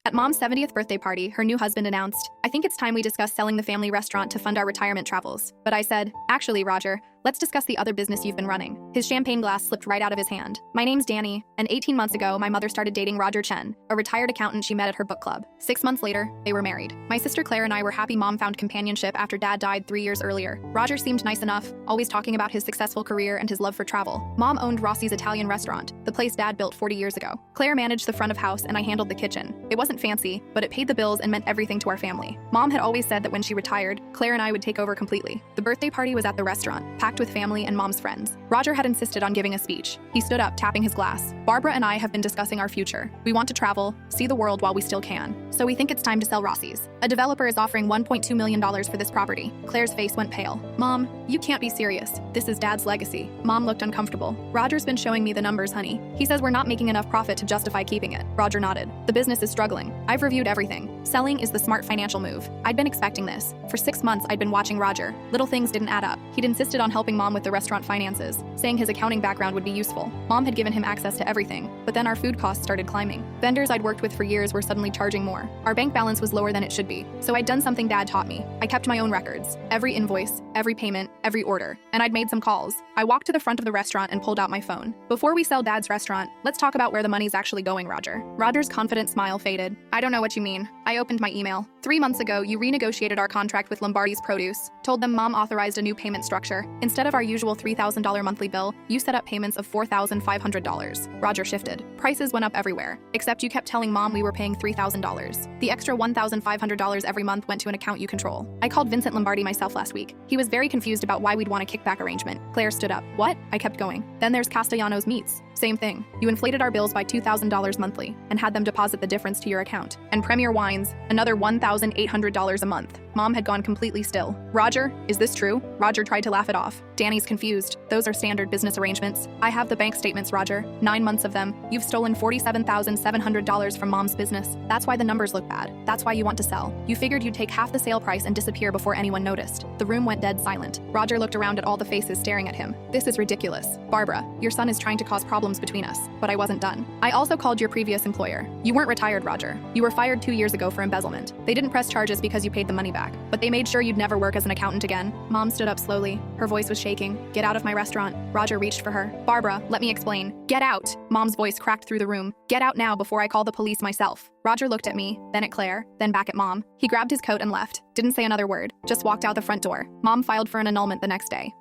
At Mom's 70th birthday party, her new husband announced, "I think it's time we discuss selling the family restaurant to fund our retirement travels." But I said, "Actually, Roger, let's discuss the other business you've been running." His champagne glass slipped right out of his hand. "My name's Danny, and 18 months ago, my mother started dating Roger Chen, a retired accountant she met at her book club. 6 months later, they were married. My sister Claire and I were happy Mom found companionship after Dad died 3 years earlier. Roger seemed nice enough, always talking about his successful career and his love for travel. Mom owned Rossi's Italian restaurant, the place Dad built 40 years ago. Claire managed the front of house and I handled the kitchen. It wasn't fancy, but it paid the bills and meant everything to our family. Mom had always said that when she retired, Claire and I would take over completely. The birthday party was at the restaurant, packed with family and Mom's friends. Roger had insisted on giving a speech. He stood up, tapping his glass. "Barbara and I have been discussing our future. We want to travel, see the world while we still can. So we think it's time to sell Rossi's. A developer is offering $1.2 million for this property." Claire's face went pale. "Mom, you can't be serious. This is Dad's legacy." Mom looked uncomfortable. "Roger's been showing me the numbers, honey. He says we're not making enough profit to justify keeping it." Roger nodded. "The business is struggling. I've reviewed everything. Selling is the smart financial move. I'd been expecting this. For 6 months, I'd been watching Roger. Little things didn't add up. He'd insisted on helping Mom with the restaurant finances, saying his accounting background would be useful. Mom had given him access to everything, but then our food costs started climbing. Vendors I'd worked with for years were suddenly charging more. Our bank balance was lower than it should be. So I'd done something Dad taught me. I kept my own records. Every invoice, every payment, every order. And I'd made some calls. I walked to the front of the restaurant and pulled out my phone. "Before we sell Dad's restaurant, let's talk about where the money's actually going, Roger." Roger's confident smile faded. "I don't know what you mean." I opened my email. 3 months ago, you renegotiated our contract with Lombardi's Produce. Told them Mom authorized a new payment structure. Instead of our usual $3,000 monthly bill, you set up payments of $4,500. Roger shifted. Prices went up everywhere, except you kept telling Mom we were paying $3,000. The extra $1,500 every month went to an account you control. I called Vincent Lombardi myself last week. He was very confused about why we'd want a kickback arrangement. Claire stood up. "What?" I kept going. "Then there's Castellanos Meats. Same thing. You inflated our bills by $2,000 monthly and had them deposit the difference to your account. And Premier Wines, another $1,800 a month." Mom had gone completely still. "Roger, is this true?" Roger tried to laugh it off. Danny's confused. "Those are standard business arrangements. I have the bank statements, Roger. 9 months of them. You've stolen $47,700 from Mom's business. That's why the numbers look bad. That's why you want to sell. You figured you'd take half the sale price and disappear before anyone noticed." The room went dead silent. Roger looked around at all the faces staring at him. "This is ridiculous. Barbara, your son is trying to cause problems between us." But I wasn't done. "I also called your previous employer. You weren't retired, Roger. You were fired 2 years ago for embezzlement. They didn't press charges because you paid the money back, but they made sure you'd never work as an accountant again." Mom stood up slowly. Her voice was shaking. "Get out of my restaurant." Roger reached for her. "Barbara, let me explain." "Get out!" Mom's voice cracked through the room. "Get out now before I call the police myself." Roger looked at me, then at Claire, then back at Mom. He grabbed his coat and left. Didn't say another word, just walked out the front door. Mom filed for an annulment the next day.